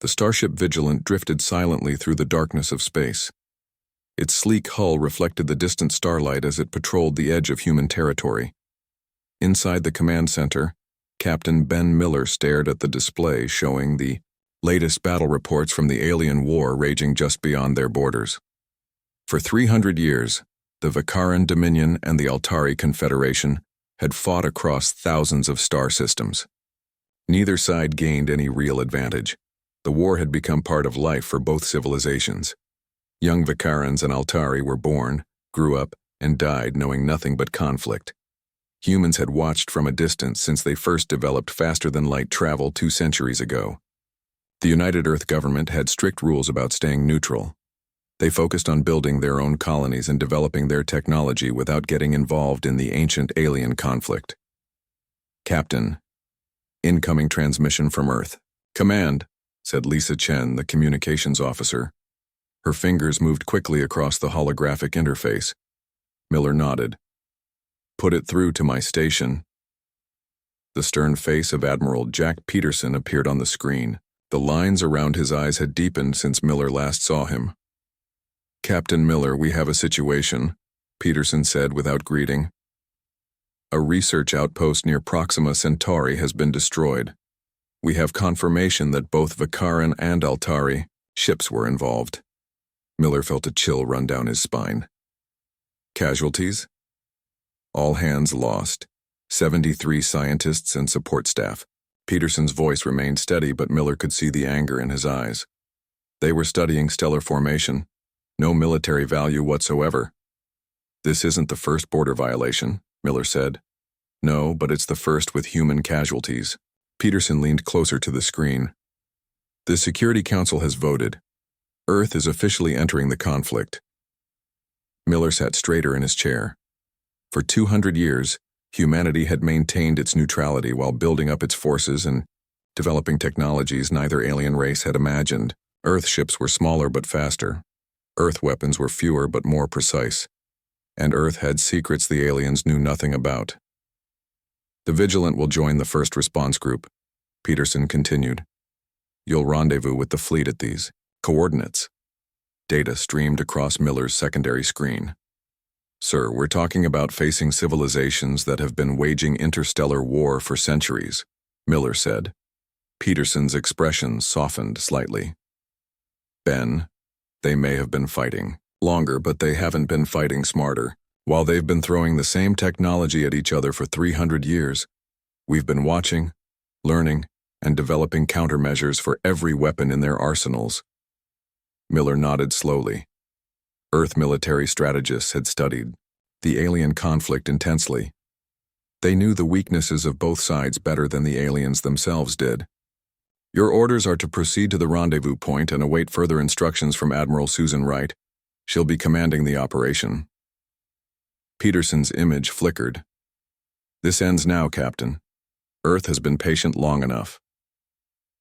The starship Vigilant drifted silently through the darkness of space. Its sleek hull reflected the distant starlight as it patrolled the edge of human territory. Inside the command center, Captain Ben Miller stared at the display showing the latest battle reports from the alien war raging just beyond their borders. For 300 years, the Vikaran Dominion and the Altari Confederation had fought across thousands of star systems. Neither side gained any real advantage. The war had become part of life for both civilizations. Young Vikarans and Altari were born, grew up, and died knowing nothing but conflict. Humans had watched from a distance since they first developed faster-than-light travel 2 centuries ago. The United Earth government had strict rules about staying neutral. They focused on building their own colonies and developing their technology without getting involved in the ancient alien conflict. Captain, incoming transmission from Earth. Command, said Lisa Chen, the communications officer. Her fingers moved quickly across the holographic interface. Miller nodded. Put it through to my station. The stern face of Admiral Jack Peterson appeared on the screen. The lines around his eyes had deepened since Miller last saw him. Captain Miller, we have a situation, Peterson said without greeting. A research outpost near Proxima Centauri has been destroyed. We have confirmation that both Vikaran and Altari ships were involved. Miller felt a chill run down his spine. Casualties? All hands lost. 73 scientists and support staff. Peterson's voice remained steady, but Miller could see the anger in his eyes. They were studying stellar formation. No military value whatsoever. This isn't the first border violation, Miller said. No, but it's the first with human casualties. Peterson leaned closer to the screen. The Security Council has voted. Earth is officially entering the conflict. Miller sat straighter in his chair. For 200 years, humanity had maintained its neutrality while building up its forces and developing technologies neither alien race had imagined. Earth ships were smaller but faster. Earth weapons were fewer but more precise. And Earth had secrets the aliens knew nothing about. The Vigilant will join the first response group, Peterson continued. You'll rendezvous with the fleet at these coordinates. Data streamed across Miller's secondary screen. Sir, we're talking about facing civilizations that have been waging interstellar war for centuries, Miller said. Peterson's expression softened slightly. Ben, they may have been fighting longer, but they haven't been fighting smarter. While they've been throwing the same technology at each other for 300 years, we've been watching, learning, and developing countermeasures for every weapon in their arsenals. Miller nodded slowly. Earth military strategists had studied the alien conflict intensely. They knew the weaknesses of both sides better than the aliens themselves did. Your orders are to proceed to the rendezvous point and await further instructions from Admiral Susan Wright. She'll be commanding the operation. Peterson's image flickered. This ends now, Captain. Earth has been patient long enough.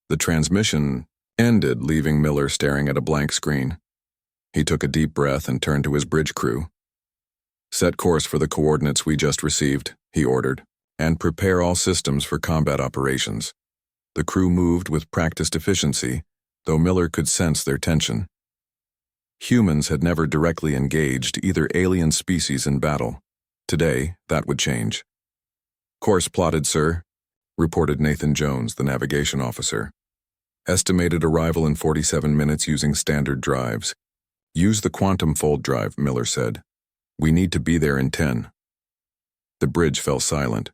The transmission ended, leaving Miller staring at a blank screen. He took a deep breath and turned to his bridge crew. Set course for the coordinates we just received, he ordered, and prepare all systems for combat operations. The crew moved with practiced efficiency, though Miller could sense their tension. Humans had never directly engaged either alien species in battle. Today, that would change. Course plotted, sir, reported Nathan Jones, the navigation officer. Estimated arrival in 47 minutes using standard drives. Use the quantum fold drive, Miller said. We need to be there in 10. The bridge fell silent.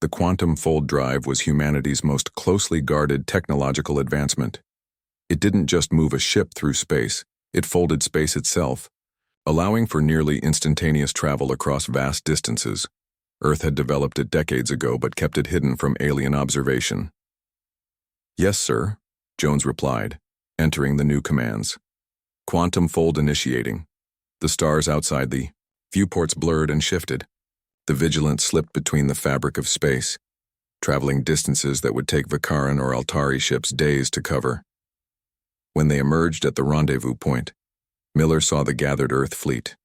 The quantum fold drive was humanity's most closely guarded technological advancement. It didn't just move a ship through space, it folded space itself, allowing for nearly instantaneous travel across vast distances. Earth had developed it decades ago but kept it hidden from alien observation. Yes, sir, Jones replied, entering the new commands. Quantum fold initiating. The stars outside the viewports blurred and shifted. The Vigilant slipped between the fabric of space, traveling distances that would take Vikaran or Altari ships days to cover. When they emerged at the rendezvous point, Miller saw the gathered Earth fleet.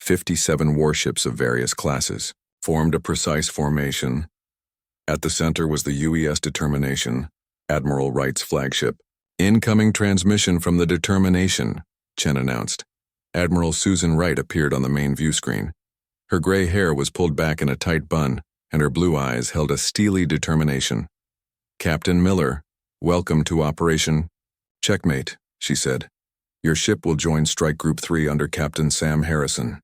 57 warships of various classes formed a precise formation. At the center was the UES Determination, Admiral Wright's flagship, Incoming transmission from the Determination, Chen announced. Admiral Susan Wright appeared on the main view screen. Her gray hair was pulled back in a tight bun, and her blue eyes held a steely determination. Captain Miller, welcome to Operation Checkmate, she said. Your ship will join Strike Group 3 under Captain Sam Harrison.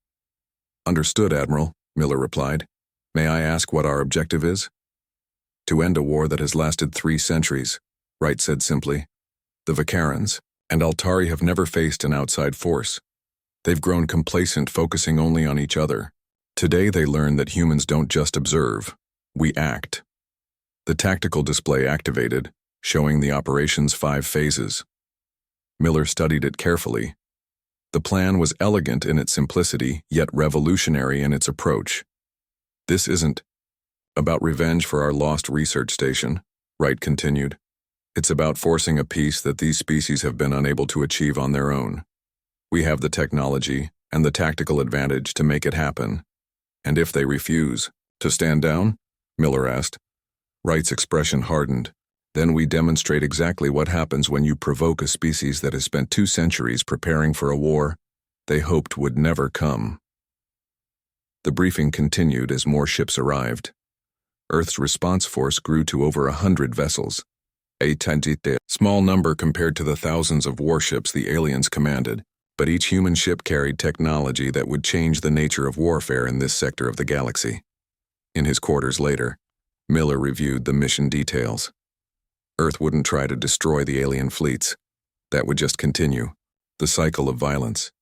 Understood, Admiral, Miller replied. May I ask what our objective is? To end a war that has lasted 3 centuries, Wright said simply. The Vicarans and Altari have never faced an outside force. They've grown complacent, focusing only on each other. Today they learn that humans don't just observe, we act. The tactical display activated, showing the operation's 5 phases. Miller studied it carefully. The plan was elegant in its simplicity, yet revolutionary in its approach. This isn't about revenge for our lost research station, Wright continued. It's about forcing a peace that these species have been unable to achieve on their own. We have the technology and the tactical advantage to make it happen. And if they refuse to stand down? Miller asked. Wright's expression hardened. Then we demonstrate exactly what happens when you provoke a species that has spent 2 centuries preparing for a war they hoped would never come. The briefing continued as more ships arrived. Earth's response force grew to over 100 vessels, a small number compared to the thousands of warships the aliens commanded, but each human ship carried technology that would change the nature of warfare in this sector of the galaxy. In his quarters later, Miller reviewed the mission details. Earth wouldn't try to destroy the alien fleets. That would just continue, the cycle of violence.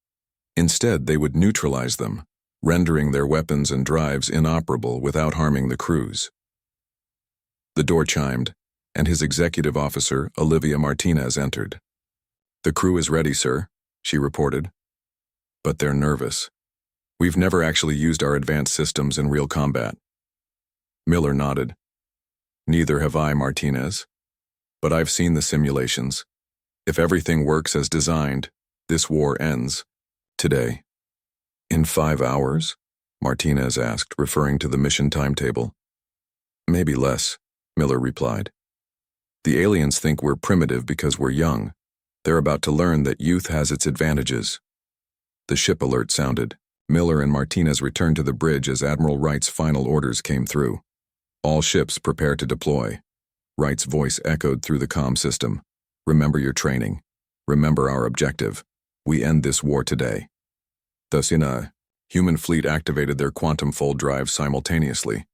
Instead, they would neutralize them, rendering their weapons and drives inoperable without harming the crews. The door chimed, and his executive officer, Olivia Martinez, entered. The crew is ready, sir, she reported. But they're nervous. We've never actually used our advanced systems in real combat. Miller nodded. Neither have I, Martinez. But I've seen the simulations. If everything works as designed, this war ends today. In 5 hours? Martinez asked, referring to the mission timetable. Maybe less, Miller replied. The aliens think we're primitive because we're young. They're about to learn that youth has its advantages. The ship alert sounded. Miller and Martinez returned to the bridge as Admiral Wright's final orders came through. All ships prepare to deploy. Wright's voice echoed through the comm system. Remember your training. Remember our objective. We end this war today. Thus, in a human fleet activated their quantum fold drives simultaneously.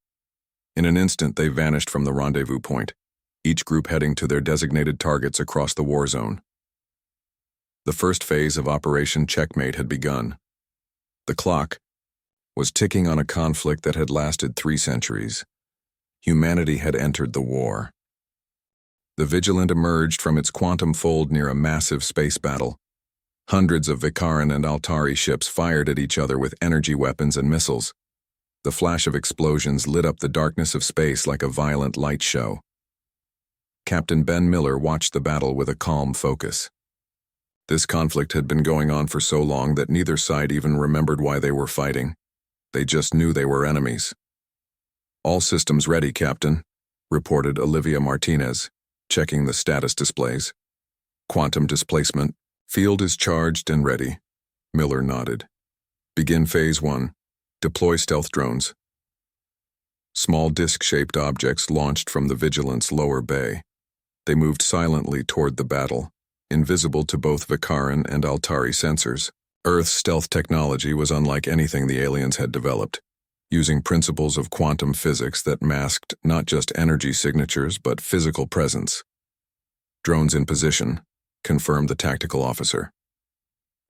In an instant, they vanished from the rendezvous point, each group heading to their designated targets across the war zone. The first phase of Operation Checkmate had begun. The clock was ticking on a conflict that had lasted 3 centuries. Humanity had entered the war. The Vigilant emerged from its quantum fold near a massive space battle. Hundreds of Vicaran and Altari ships fired at each other with energy weapons and missiles. The flash of explosions lit up the darkness of space like a violent light show. Captain Ben Miller watched the battle with a calm focus. This conflict had been going on for so long that neither side even remembered why they were fighting. They just knew they were enemies. All systems ready, Captain, reported Olivia Martinez, checking the status displays. Quantum displacement. Field is charged and ready. Miller nodded. Begin Phase 1. Deploy stealth drones. Small disc-shaped objects launched from the Vigilant's lower bay. They moved silently toward the battle, invisible to both Vicaran and Altari sensors. Earth's stealth technology was unlike anything the aliens had developed, using principles of quantum physics that masked not just energy signatures but physical presence. Drones in position, confirmed the tactical officer.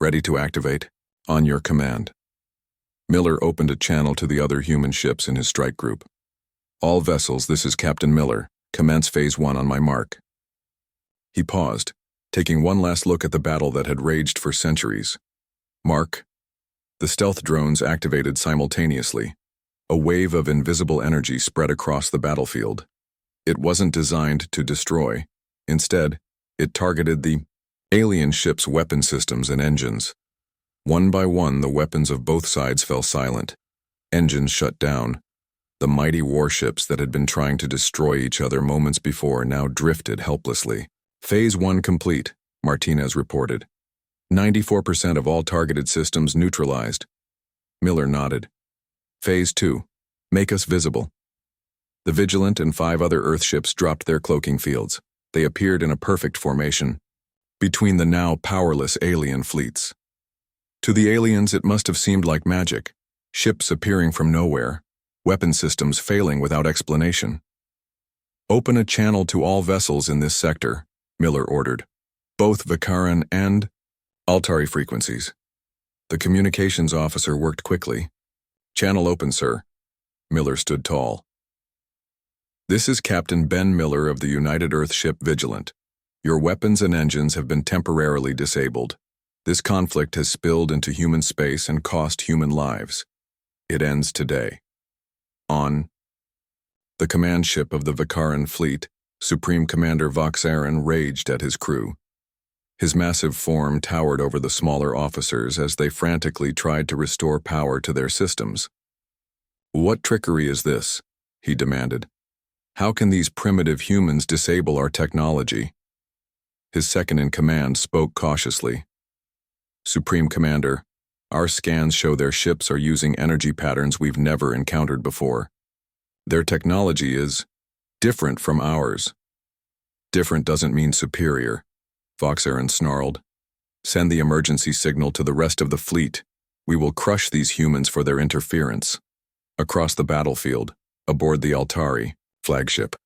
Ready to activate? On your command. Miller opened a channel to the other human ships in his strike group. All vessels, this is Captain Miller. Commence Phase 1 on my mark. He paused, taking one last look at the battle that had raged for centuries. Mark. The stealth drones activated simultaneously. A wave of invisible energy spread across the battlefield. It wasn't designed to destroy. Instead, it targeted the alien ship's weapon systems and engines. One by one, the weapons of both sides fell silent. Engines shut down. The mighty warships that had been trying to destroy each other moments before now drifted helplessly. Phase 1 complete, Martinez reported. 94% of all targeted systems neutralized. Miller nodded. Phase 2. Make us visible. The Vigilant and 5 other Earthships dropped their cloaking fields. They appeared in a perfect formation between the now powerless alien fleets. To the aliens, it must have seemed like magic, ships appearing from nowhere, weapon systems failing without explanation. Open a channel to all vessels in this sector, Miller ordered, both Vikaran and Altari frequencies. The communications officer worked quickly. Channel open, sir. Miller stood tall. This is Captain Ben Miller of the United Earthship Vigilant. Your weapons and engines have been temporarily disabled. This conflict has spilled into human space and cost human lives. It ends today. On the command ship of the Vikaran fleet, Supreme Commander Voxaren raged at his crew. His massive form towered over the smaller officers as they frantically tried to restore power to their systems. What trickery is this? He demanded. How can these primitive humans disable our technology? His second-in-command spoke cautiously. Supreme Commander, our scans show their ships are using energy patterns we've never encountered before. Their technology is different from ours. Different doesn't mean superior, Voxaren snarled. Send the emergency signal to the rest of the fleet. We will crush these humans for their interference. Across the battlefield, aboard the Altari flagship,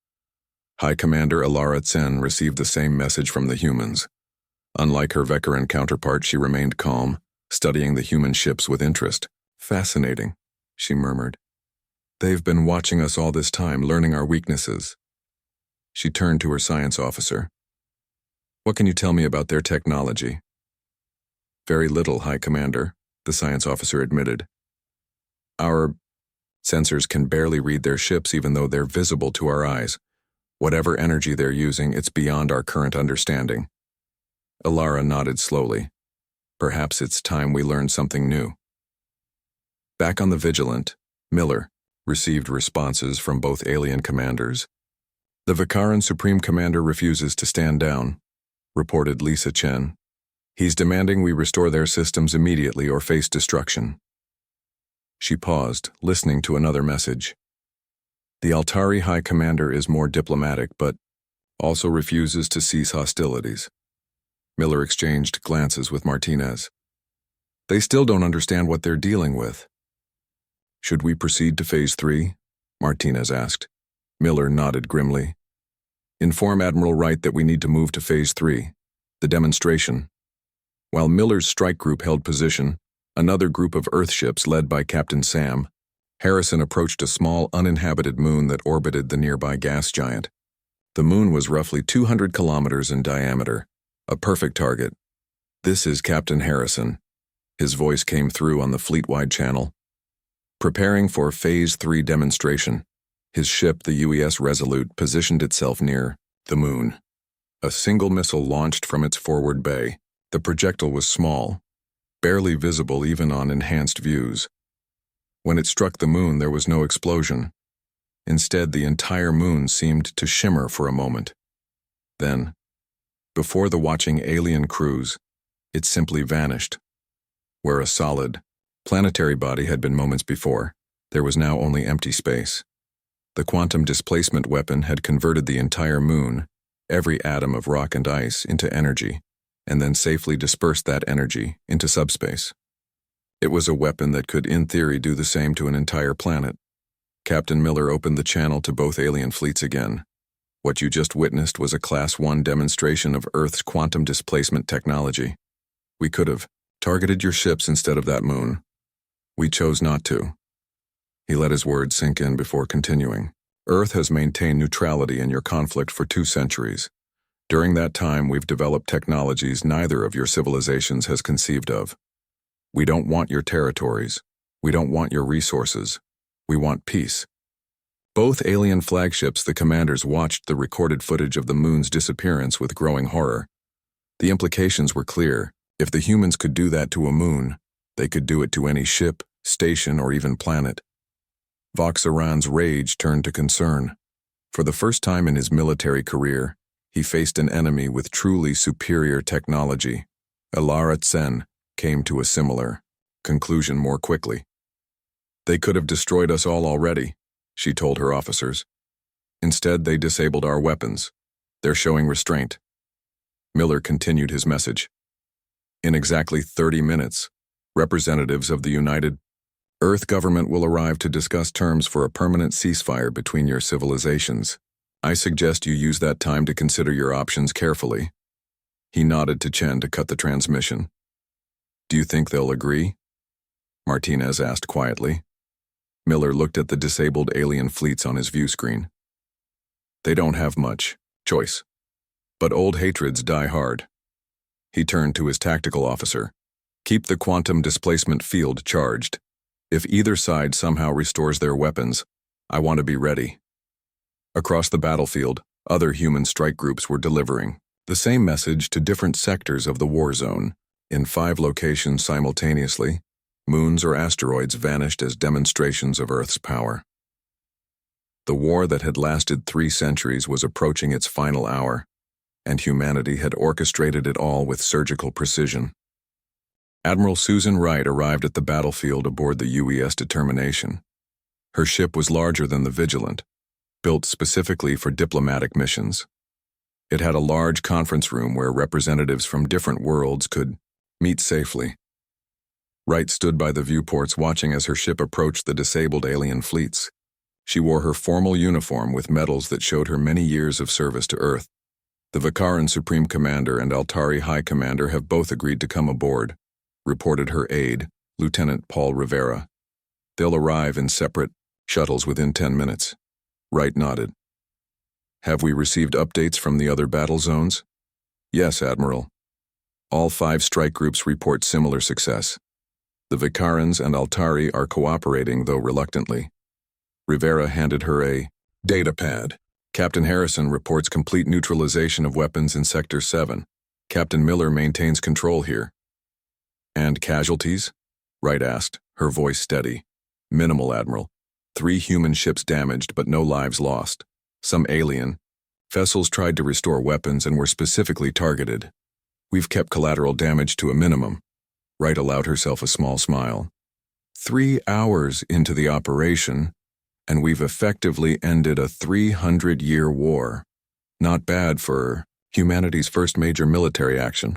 High Commander Alara Tsen received the same message from the humans. Unlike her Vekaran counterpart, she remained calm, studying the human ships with interest. Fascinating, she murmured. They've been watching us all this time, learning our weaknesses. She turned to her science officer. What can you tell me about their technology? Very little, High Commander, the science officer admitted. Our sensors can barely read their ships even though they're visible to our eyes. Whatever energy they're using, it's beyond our current understanding. Alara nodded slowly. Perhaps it's time we learn something new. Back on the Vigilant, Miller received responses from both alien commanders. The Vikaran Supreme Commander refuses to stand down, reported Lisa Chen. He's demanding we restore their systems immediately or face destruction. She paused, listening to another message. The Altari High Commander is more diplomatic, but also refuses to cease hostilities. Miller exchanged glances with Martinez. They still don't understand what they're dealing with. Should we proceed to Phase 3? Martinez asked. Miller nodded grimly. Inform Admiral Wright that we need to move to Phase 3, the demonstration. While Miller's strike group held position, another group of Earthships led by Captain Sam, Harrison approached a small uninhabited moon that orbited the nearby gas giant. The moon was roughly 200 kilometers in diameter, a perfect target. This is Captain Harrison. His voice came through on the fleet-wide channel. Preparing for Phase 3 demonstration, his ship, the UES Resolute, positioned itself near the moon. A single missile launched from its forward bay. The projectile was small, barely visible even on enhanced views. When it struck the moon, there was no explosion. Instead, the entire moon seemed to shimmer for a moment. Then, before the watching alien crews, it simply vanished. Where a solid, planetary body had been moments before, there was now only empty space. The quantum displacement weapon had converted the entire moon, every atom of rock and ice, into energy, and then safely dispersed that energy into subspace. It was a weapon that could, in theory, do the same to an entire planet. Captain Miller opened the channel to both alien fleets again. What you just witnessed was a Class 1 demonstration of Earth's quantum displacement technology. We could have targeted your ships instead of that moon. We chose not to. He let his words sink in before continuing. Earth has maintained neutrality in your conflict for 2 centuries. During that time, we've developed technologies neither of your civilizations has conceived of. We don't want your territories. We don't want your resources. We want peace. Both alien flagships, the commanders watched the recorded footage of the moon's disappearance with growing horror. The implications were clear. If the humans could do that to a moon, they could do it to any ship, station, or even planet. Voxaran's rage turned to concern. For the first time in his military career, He faced an enemy with truly superior technology. Elara Tsen came to a similar conclusion more quickly. They could have destroyed us all already, she told her officers. Instead, they disabled our weapons. They're showing restraint. Miller continued his message. In exactly 30 minutes, representatives of the United Earth government will arrive to discuss terms for a permanent ceasefire between your civilizations. I suggest you use that time to consider your options carefully. He nodded to Chen to cut the transmission. Do you think they'll agree? Martinez asked quietly. Miller looked at the disabled alien fleets on his view screen. They don't have much choice. But old hatreds die hard. He turned to his tactical officer. Keep the quantum displacement field charged. If either side somehow restores their weapons, I want to be ready. Across the battlefield, other human strike groups were delivering the same message to different sectors of the war zone. In 5 locations simultaneously, moons or asteroids vanished as demonstrations of Earth's power. The war that had lasted 3 centuries was approaching its final hour, and humanity had orchestrated it all with surgical precision. Admiral Susan Wright arrived at the battlefield aboard the UES Determination. Her ship was larger than the Vigilant, built specifically for diplomatic missions. It had a large conference room where representatives from different worlds could meet safely. Wright stood by the viewports watching as her ship approached the disabled alien fleets. She wore her formal uniform with medals that showed her many years of service to Earth. The Vikaran Supreme Commander and Altari High Commander have both agreed to come aboard, reported her aide, Lieutenant Paul Rivera. They'll arrive in separate shuttles within 10 minutes. Wright nodded. Have we received updates from the other battle zones? Yes, Admiral. All 5 strike groups report similar success. The Vikarans and Altari are cooperating, though reluctantly. Rivera handed her a data pad. Captain Harrison reports complete neutralization of weapons in Sector 7. Captain Miller maintains control here. And casualties? Wright asked, her voice steady. Minimal, Admiral. 3 human ships damaged, but no lives lost. Some alien vessels tried to restore weapons and were specifically targeted. We've kept collateral damage to a minimum. Wright allowed herself a small smile. 3 hours into the operation, and we've effectively ended a 300-year war. Not bad for humanity's first major military action.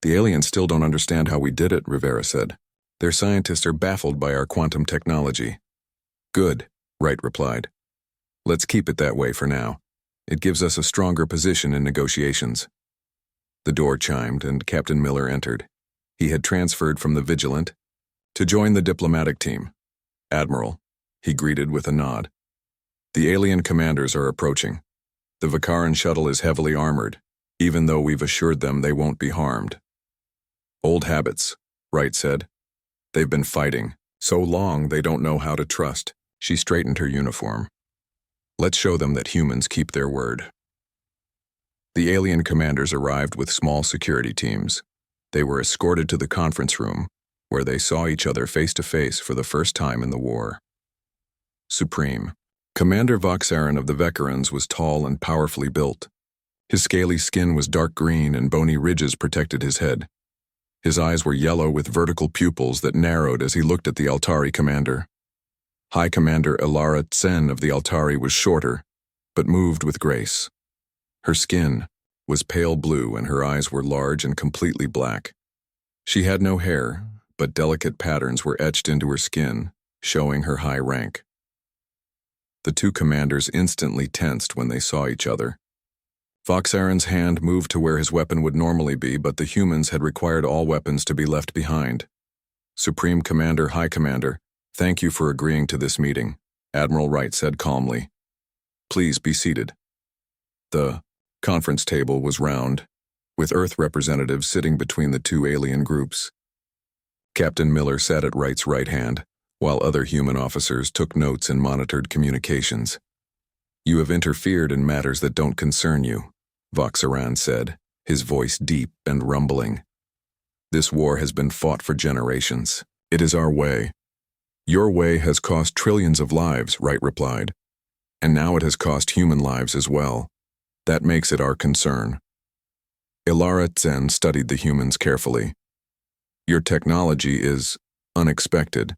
The aliens still don't understand how we did it, Rivera said. Their scientists are baffled by our quantum technology. Good, Wright replied. Let's keep it that way for now. It gives us a stronger position in negotiations. The door chimed and Captain Miller entered. He had transferred from the Vigilant to join the diplomatic team. Admiral, he greeted with a nod. The alien commanders are approaching. The Vikaran shuttle is heavily armored, even though we've assured them they won't be harmed. Old habits, Wright said. They've been fighting so long they don't know how to trust. She straightened her uniform. Let's show them that humans keep their word. The alien commanders arrived with small security teams. They were escorted to the conference room, where they saw each other face to face for the first time in the war. Supreme. Commander Voxaran of the Vekarans was tall and powerfully built. His scaly skin was dark green and bony ridges protected his head. His eyes were yellow with vertical pupils that narrowed as he looked at the Altari commander. High Commander Elara Tsen of the Altari was shorter, but moved with grace. Her skin was pale blue and her eyes were large and completely black. She had no hair, but delicate patterns were etched into her skin, showing her high rank. The 2 commanders instantly tensed when they saw each other. Voxaran's hand moved to where his weapon would normally be, but the humans had required all weapons to be left behind. Supreme Commander, High Commander, thank you for agreeing to this meeting, Admiral Wright said calmly. Please be seated. The conference table was round, with Earth representatives sitting between the 2 alien groups. Captain Miller sat at Wright's right hand, while other human officers took notes and monitored communications. You have interfered in matters that don't concern you, Voxaran said, his voice deep and rumbling. This war has been fought for generations. It is our way. Your way has cost trillions of lives, Wright replied. And now it has cost human lives as well. That makes it our concern. Ilara Zen studied the humans carefully. Your technology is unexpected.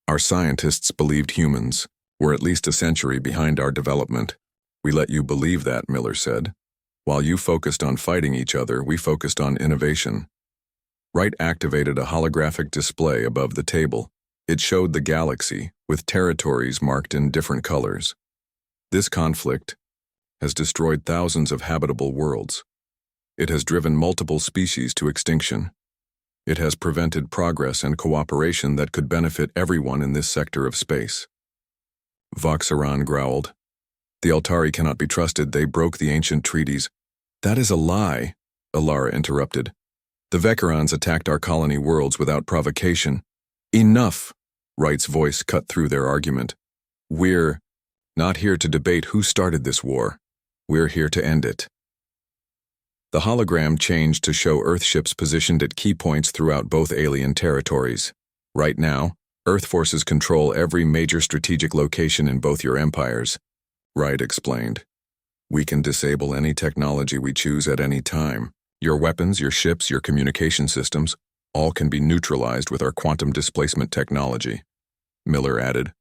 Our scientists believed humans were at least a century behind our development. We let you believe that, Miller said. While you focused on fighting each other, we focused on innovation. Wright activated a holographic display above the table. It showed the galaxy, with territories marked in different colors. This conflict has destroyed thousands of habitable worlds. It has driven multiple species to extinction. It has prevented progress and cooperation that could benefit everyone in this sector of space. Voxeron growled. The Altari cannot be trusted. They broke the ancient treaties. That is a lie, Ilara interrupted. The Vekerons attacked our colony worlds without provocation. Enough, Wright's voice cut through their argument. We're not here to debate who started this war. We're here to end it. The hologram changed to show Earthships positioned at key points throughout both alien territories. Right now, Earth forces control every major strategic location in both your empires, Wright explained. We can disable any technology we choose at any time. Your weapons, your ships, your communication systems, all can be neutralized with our quantum displacement technology, Miller added.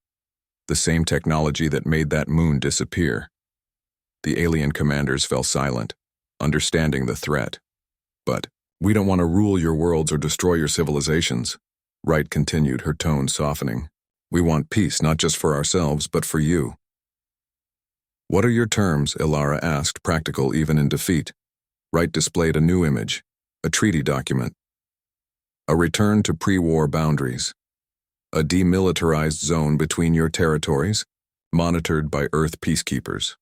The same technology that made that moon disappear. The alien commanders fell silent, understanding the threat. But we don't want to rule your worlds or destroy your civilizations, Wright continued, her tone softening. We want peace not just for ourselves, but for you. What are your terms? Ilara asked, practical even in defeat. Wright displayed a new image, a treaty document. A return to pre-war boundaries. A demilitarized zone between your territories, monitored by Earth peacekeepers.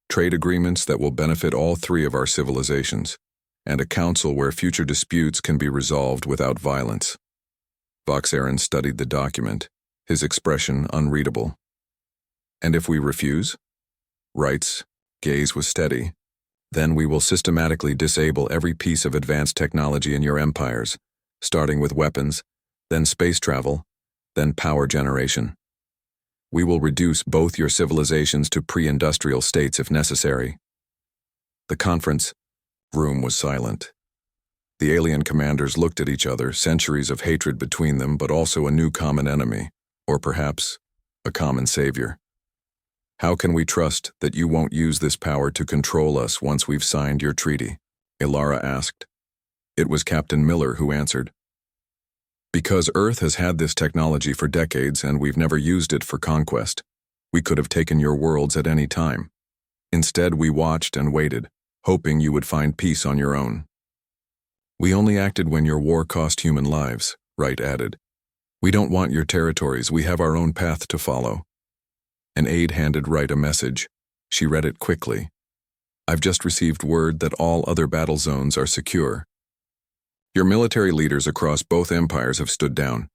Trade agreements that will benefit all three of our civilizations, and a council where future disputes can be resolved without violence. Voxeron studied the document, his expression unreadable. And if we refuse? Wright's gaze was steady. Then we will systematically disable every piece of advanced technology in your empires, starting with weapons, then space travel, then power generation. We will reduce both your civilizations to pre-industrial states if necessary. The conference room was silent. The alien commanders looked at each other, centuries of hatred between them, but also a new common enemy, or perhaps a common savior. How can we trust that you won't use this power to control us once we've signed your treaty? Ilara asked. It was Captain Miller who answered. Because Earth has had this technology for decades and we've never used it for conquest. We could have taken your worlds at any time. Instead, we watched and waited, hoping you would find peace on your own. We only acted when your war cost human lives, Wright added. We don't want your territories. We have our own path to follow. An aide handed Wright a message. She read it quickly. I've just received word that all other battle zones are secure. Your military leaders across both empires have stood down.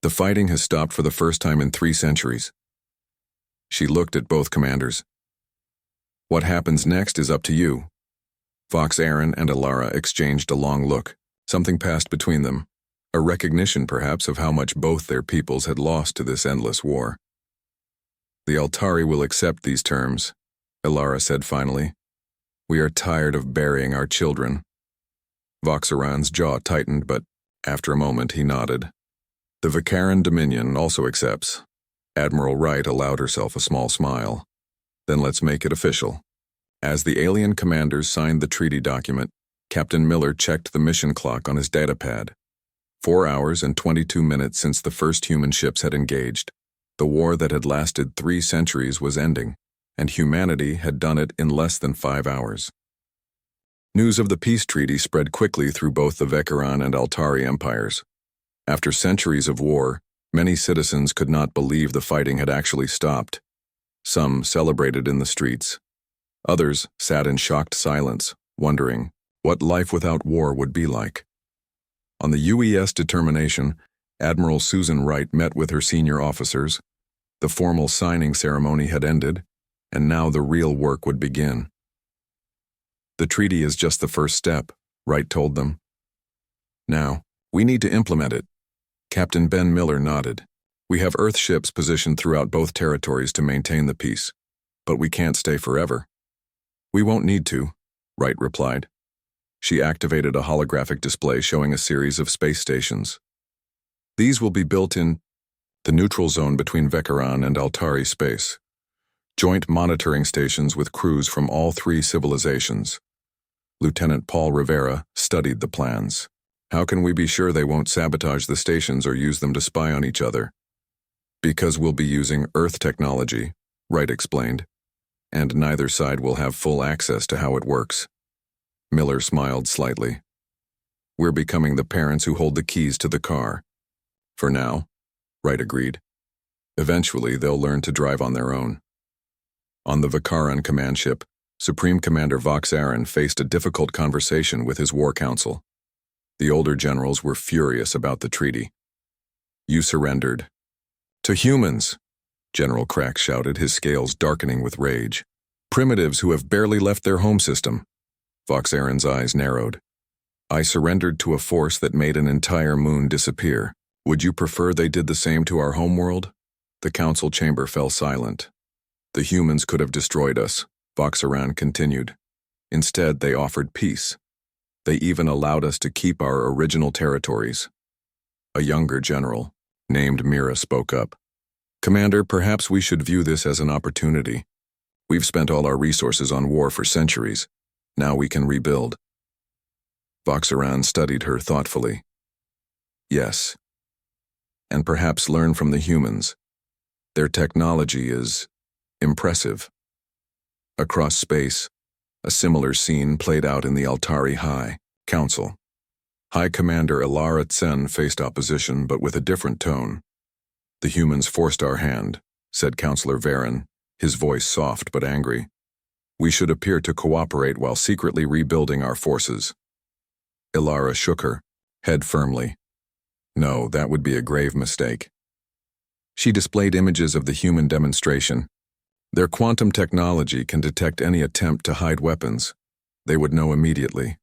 The fighting has stopped for the first time in 3 centuries. She looked at both commanders. What happens next is up to you. Voxeron and Ilara exchanged a long look. Something passed between them. A recognition, perhaps, of how much both their peoples had lost to this endless war. The Altari will accept these terms, Ilara said finally. We are tired of burying our children. Voxeron's jaw tightened, but after a moment he nodded. The Vakaran Dominion also accepts. Admiral Wright allowed herself a small smile. Then let's make it official. As the alien commanders signed the treaty document, Captain Miller checked the mission clock on his datapad. 4 hours and 22 minutes since the first human ships had engaged. The war that had lasted 3 centuries was ending, and humanity had done it in less than 5 hours. News of the peace treaty spread quickly through both the Vekaran and Altari empires. After centuries of war, many citizens could not believe the fighting had actually stopped. Some celebrated in the streets. Others sat in shocked silence, wondering what life without war would be like. On the UES determination, Admiral Susan Wright met with her senior officers. The formal signing ceremony had ended, and now the real work would begin. The treaty is just the first step, Wright told them. Now, we need to implement it. Captain Ben Miller nodded. We have Earth ships positioned throughout both territories to maintain the peace, but we can't stay forever. We won't need to, Wright replied. She activated a holographic display showing a series of space stations. These will be built in the neutral zone between Vekaran and Altari space. Joint monitoring stations with crews from all three civilizations. Lieutenant Paul Rivera studied the plans. How can we be sure they won't sabotage the stations or use them to spy on each other? Because we'll be using Earth technology, Wright explained, and neither side will have full access to how it works. Miller smiled slightly. We're becoming the parents who hold the keys to the car. For now, Wright agreed. Eventually, they'll learn to drive on their own. On the Vakaran command ship, Supreme Commander Vox Aaron faced a difficult conversation with his war council. The older generals were furious about the treaty. You surrendered. To humans, General Crack shouted, his scales darkening with rage. Primitives who have barely left their home system. Vox Aaron's eyes narrowed. I surrendered to a force that made an entire moon disappear. Would you prefer they did the same to our homeworld? The council chamber fell silent. The humans could have destroyed us, Vox Aaron continued. Instead, they offered peace. They even allowed us to keep our original territories. A younger general, named Mira, spoke up. Commander, perhaps we should view this as an opportunity. We've spent all our resources on war for centuries. Now we can rebuild. Vox Aaron studied her thoughtfully. Yes. And perhaps learn from the humans. Their technology is impressive. Across space, a similar scene played out in the Altari High Council. High Commander Ilara Tsen faced opposition, but with a different tone. The humans forced our hand, said Councillor Varen, his voice soft but angry. We should appear to cooperate while secretly rebuilding our forces. Ilara shook her head firmly. No, that would be a grave mistake. She displayed images of the human demonstration. Their quantum technology can detect any attempt to hide weapons. They would know immediately.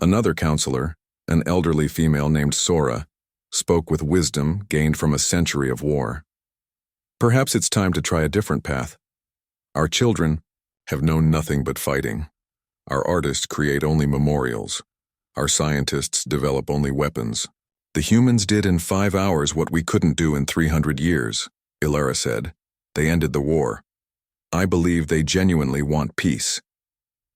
Another counselor, an elderly female named Sora, spoke with wisdom gained from a century of war. Perhaps it's time to try a different path. Our children have known nothing but fighting. Our artists create only memorials. Our scientists develop only weapons. The humans did in 5 hours what we couldn't do in 300 years, Ilara said. They ended the war. I believe they genuinely want peace.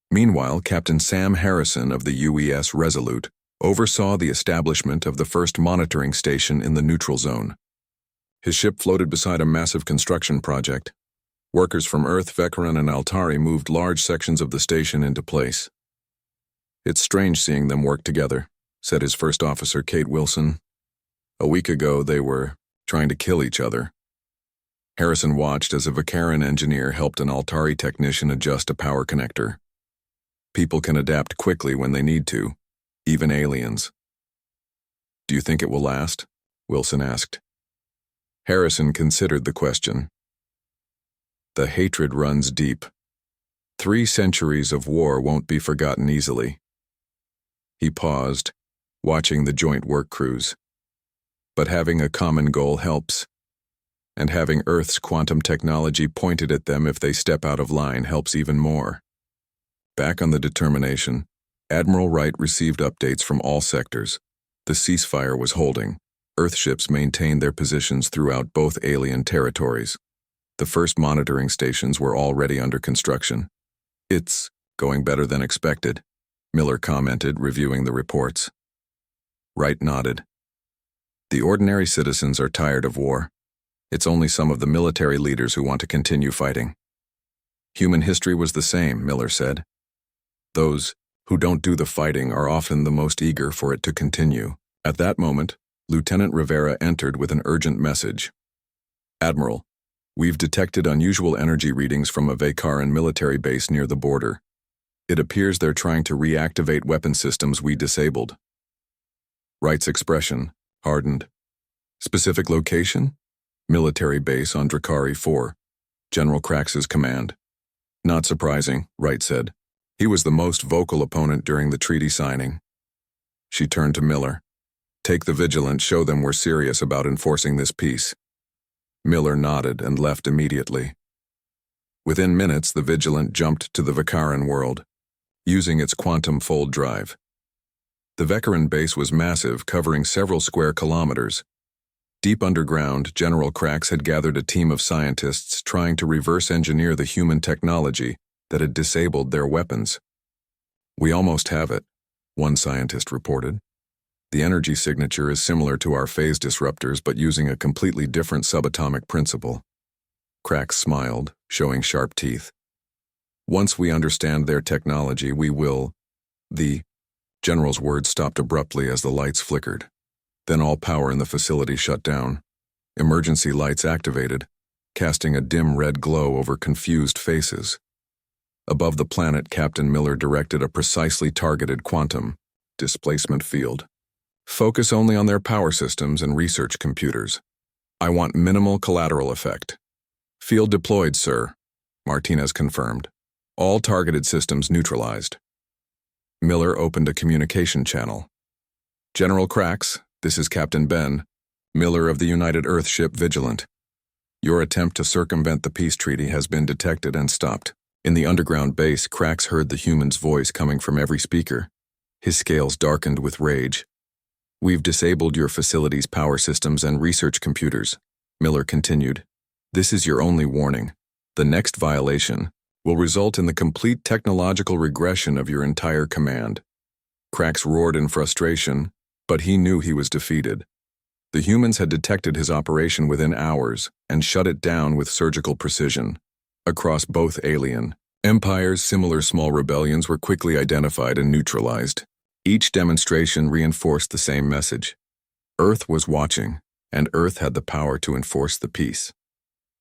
Meanwhile, Captain Sam Harrison of the UES Resolute oversaw the establishment of the first monitoring station in the neutral zone. His ship floated beside a massive construction project. Workers from Earth, Vekaran, and Altari moved large sections of the station into place. It's strange seeing them work together, said his first officer, Kate Wilson. A week ago, they were trying to kill each other. Harrison watched as a Vekaran engineer helped an Altari technician adjust a power connector. People can adapt quickly when they need to, even aliens. Do you think it will last? Wilson asked. Harrison considered the question. The hatred runs deep. 3 centuries of war won't be forgotten easily. He paused, watching the joint work crews. But having a common goal helps. And having Earth's quantum technology pointed at them if they step out of line helps even more. Back on the Determination, Admiral Wright received updates from all sectors. The ceasefire was holding. Earthships maintained their positions throughout both alien territories. The first monitoring stations were already under construction. It's going better than expected, Miller commented, reviewing the reports. Wright nodded. The ordinary citizens are tired of war. It's only some of the military leaders who want to continue fighting. Human history was the same, Miller said. Those who don't do the fighting are often the most eager for it to continue. At that moment, Lieutenant Rivera entered with an urgent message. Admiral, we've detected unusual energy readings from a Vekaran military base near the border. It appears they're trying to reactivate weapon systems we disabled. Wright's expression hardened. Specific location? Military base on Drakari 4, General Crax's command. Not surprising, Wright said. He was the most vocal opponent during the treaty signing. She turned to Miller. Take the Vigilant, show them we're serious about enforcing this peace. Miller nodded and left immediately. Within minutes, the Vigilant jumped to the Vikaran world, using its quantum fold drive. The Vikaran base was massive, covering several square kilometers. Deep underground, General Krax had gathered a team of scientists trying to reverse engineer the human technology that had disabled their weapons. "We almost have it," one scientist reported. "The energy signature is similar to our phase disruptors, but using a completely different subatomic principle." Krax smiled, showing sharp teeth. "Once we understand their technology, we will—" The general's words stopped abruptly as the lights flickered. Then all power in the facility shut down. Emergency lights activated, casting a dim red glow over confused faces. Above the planet, Captain Miller directed a precisely targeted quantum displacement field. "Focus only on their power systems and research computers. I want minimal collateral effect." "Field deployed, sir," Martinez confirmed. "All targeted systems neutralized." Miller opened a communication channel. "General Krax, this is Captain Ben, Miller of the United Earth ship Vigilant. Your attempt to circumvent the peace treaty has been detected and stopped." In the underground base, Krax heard the human's voice coming from every speaker. His scales darkened with rage. "We've disabled your facility's power systems and research computers," Miller continued. "This is your only warning. The next violation will result in the complete technological regression of your entire command." Krax roared in frustration, but he knew he was defeated. The humans had detected his operation within hours and shut it down with surgical precision. Across both alien empires, similar small rebellions were quickly identified and neutralized. Each demonstration reinforced the same message. Earth was watching, and Earth had the power to enforce the peace.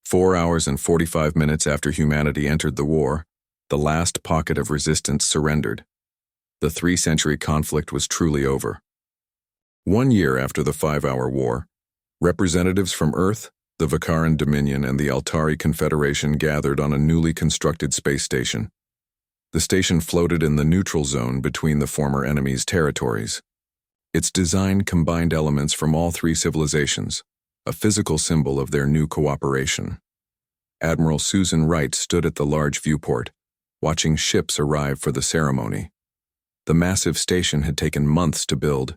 4 hours and 45 minutes after humanity entered the war, the last pocket of resistance surrendered. The 3-century conflict was truly over. 1 year after the 5-hour war, representatives from Earth, the Vikaran Dominion, and the Altari Confederation gathered on a newly constructed space station. The station floated in the neutral zone between the former enemy's territories. Its design combined elements from all 3 civilizations, a physical symbol of their new cooperation. Admiral Susan Wright stood at the large viewport, watching ships arrive for the ceremony. The massive station had taken months to build.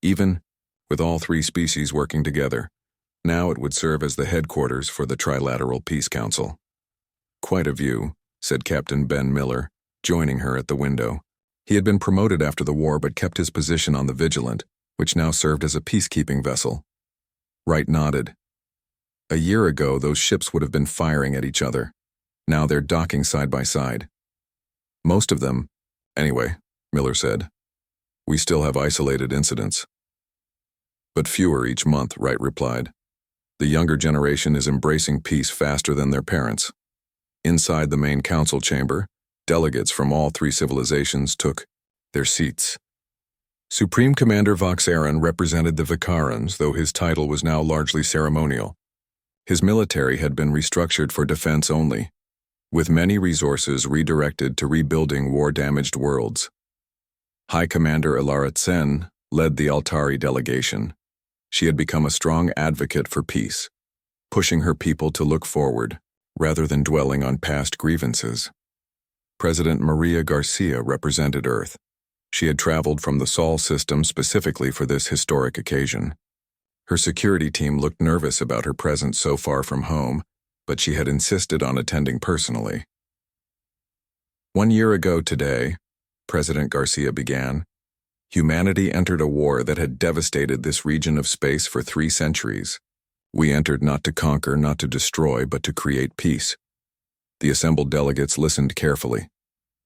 Even with all 3 species working together, now it would serve as the headquarters for the Trilateral Peace Council. "Quite a view," said Captain Ben Miller, joining her at the window. He had been promoted after the war but kept his position on the Vigilant, which now served as a peacekeeping vessel. Wright nodded. "A year ago, those ships would have been firing at each other. Now they're docking side by side. Most of them, anyway," Miller said. "We still have isolated incidents." "But fewer each month," Wright replied. "The younger generation is embracing peace faster than their parents." Inside the main council chamber, delegates from all 3 civilizations took their seats. Supreme Commander Vox Aaron represented the Vikarans, though his title was now largely ceremonial. His military had been restructured for defense only, with many resources redirected to rebuilding war-damaged worlds. High Commander Ilara Tsen led the Altari delegation. She had become a strong advocate for peace, pushing her people to look forward, rather than dwelling on past grievances. President Maria Garcia represented Earth. She had traveled from the Sol system specifically for this historic occasion. Her security team looked nervous about her presence so far from home, but she had insisted on attending personally. 1 year ago today, President Garcia began, humanity entered a war that had devastated this region of space for 3 centuries. We entered not to conquer, not to destroy, but to create peace. The assembled delegates listened carefully.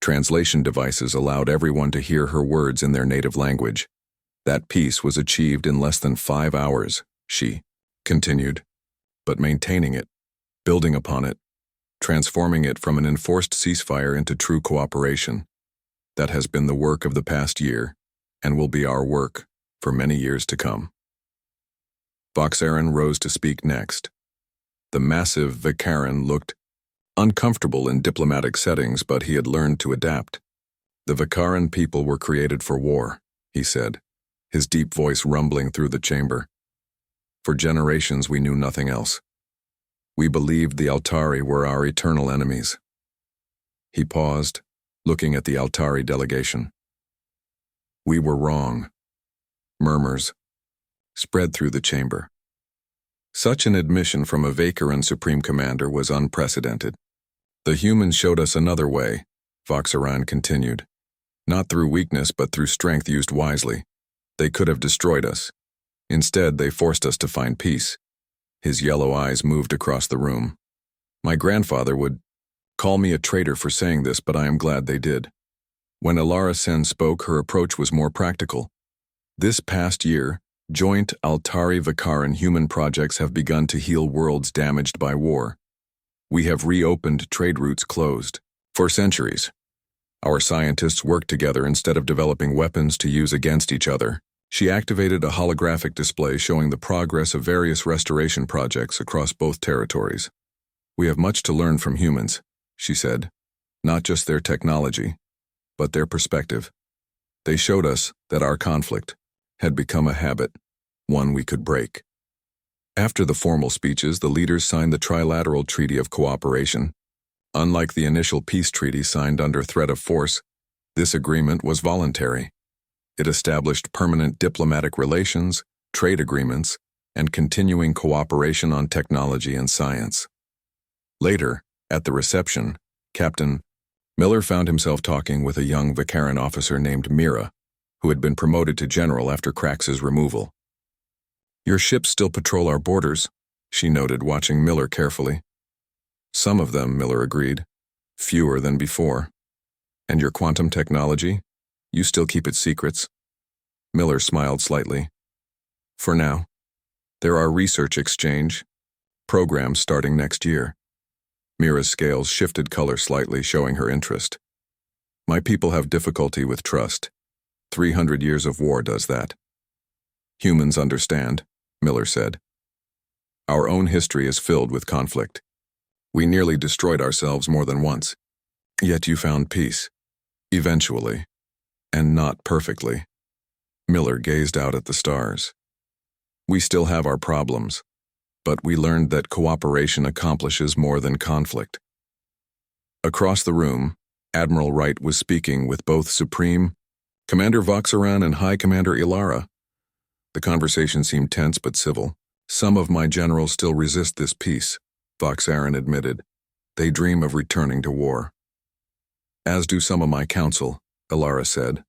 Translation devices allowed everyone to hear her words in their native language. That peace was achieved in less than 5 hours, she continued. But maintaining it, building upon it, transforming it from an enforced ceasefire into true cooperation, that has been the work of the past year, and will be our work for many years to come. Vox Aaron rose to speak next. The massive Vikaran looked uncomfortable in diplomatic settings, but he had learned to adapt. "The Vikaran people were created for war," he said, his deep voice rumbling through the chamber. "For generations we knew nothing else. We believed the Altari were our eternal enemies. He paused, looking at the Altari delegation. We were wrong. Murmurs spread through the chamber. Such an admission from a Vakaran Supreme Commander was unprecedented. The humans showed us another way, Voxaran continued. Not through weakness but through strength used wisely. They could have destroyed us. Instead, they forced us to find peace. His yellow eyes moved across the room. My grandfather would call me a traitor for saying this, but I am glad they did. When Alara Sen spoke, her approach was more practical. This past year, joint Altari-Vakaran human projects have begun to heal worlds damaged by war. We have reopened trade routes closed. For centuries, our scientists worked together instead of developing weapons to use against each other. She activated a holographic display showing the progress of various restoration projects across both territories. We have much to learn from humans, she said. Not just their technology, but their perspective. They showed us that our conflict had become a habit, one we could break. After the formal speeches, the leaders signed the Trilateral Treaty of Cooperation. Unlike the initial peace treaty signed under threat of force, this agreement was voluntary. It established permanent diplomatic relations, trade agreements, and continuing cooperation on technology and science. Later, at the reception, Captain Miller found himself talking with a young Vakaran officer named Mira, who had been promoted to general after Krax's removal. Your ships still patrol our borders, she noted, watching Miller carefully. Some of them, Miller agreed. Fewer than before. And your quantum technology? You still keep its secrets? Miller smiled slightly. For now. There are research exchange programs starting next year. Mira's scales shifted color slightly, showing her interest. My people have difficulty with trust. 300 years of war does that. Humans understand, Miller said. Our own history is filled with conflict. We nearly destroyed ourselves more than once. Yet you found peace. Eventually. And not perfectly. Miller gazed out at the stars. We still have our problems, but we learned that cooperation accomplishes more than conflict. Across the room, Admiral Wright was speaking with both Supreme Commander Voxaran and High Commander Ilara. The conversation seemed tense but civil. Some of my generals still resist this peace, Voxaran admitted. They dream of returning to war. As do some of my council, Ilara said.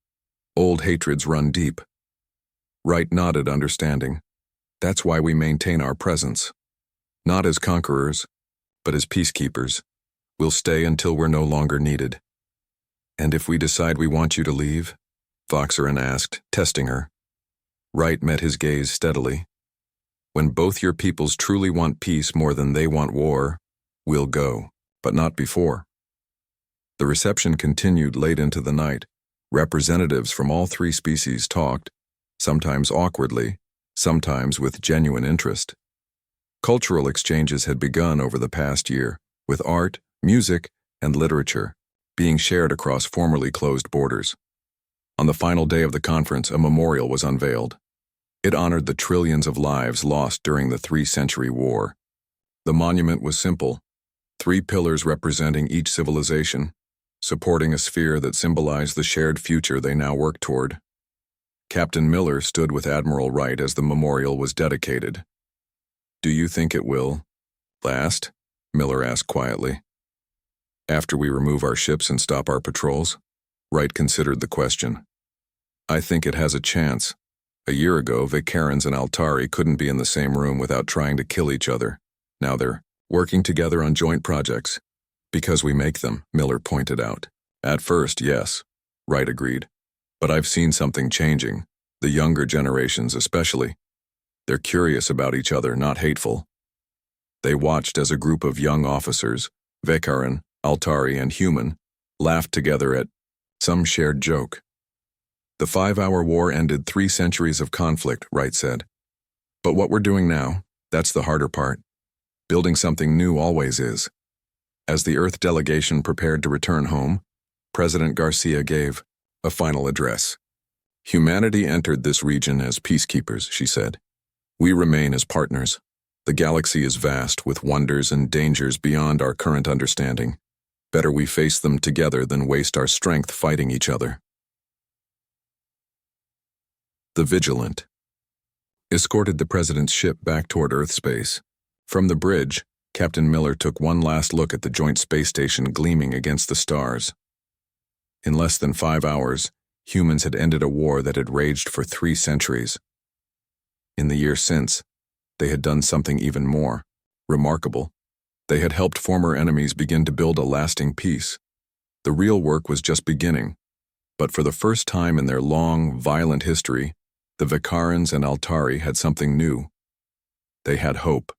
Old hatreds run deep. Wright nodded, understanding. That's why we maintain our presence. Not as conquerors, but as peacekeepers. We'll stay until we're no longer needed. And if we decide we want you to leave? Voxaran asked, testing her. Wright met his gaze steadily. When both your peoples truly want peace more than they want war, we'll go, but not before. The reception continued late into the night. Representatives from all three species talked, sometimes awkwardly, sometimes with genuine interest. Cultural exchanges had begun over the past year, with art, music, and literature being shared across formerly closed borders. On the final day of the conference, a memorial was unveiled. It honored the trillions of lives lost during the 3-century war. The monument was simple, 3 pillars representing each civilization, supporting a sphere that symbolized the shared future they now work toward. Captain Miller stood with Admiral Wright as the memorial was dedicated. Do you think it will last? Miller asked quietly. After we remove our ships and stop our patrols? Wright considered the question. I think it has a chance. A year ago, Vakarans and Altari couldn't be in the same room without trying to kill each other. Now they're working together on joint projects. Because we make them, Miller pointed out. At first, yes, Wright agreed. But I've seen something changing, the younger generations especially. They're curious about each other, not hateful. They watched as a group of young officers, Vakaran, Altari, and human, laughed together at some shared joke. The 5-hour war ended 3 centuries of conflict, Wright said. But what we're doing now, that's the harder part. Building something new always is. As the Earth delegation prepared to return home, President Garcia gave a final address. Humanity entered this region as peacekeepers, she said. We remain as partners. The galaxy is vast, with wonders and dangers beyond our current understanding. Better we face them together than waste our strength fighting each other. The Vigilant escorted the President's ship back toward Earth space. From the bridge, Captain Miller took one last look at the joint space station gleaming against the stars. In less than 5 hours, humans had ended a war that had raged for 3 centuries. In the year since, they had done something even more remarkable. They had helped former enemies begin to build a lasting peace. The real work was just beginning, but for the first time in their long, violent history, the Vicarans and Altari had something new. They had hope.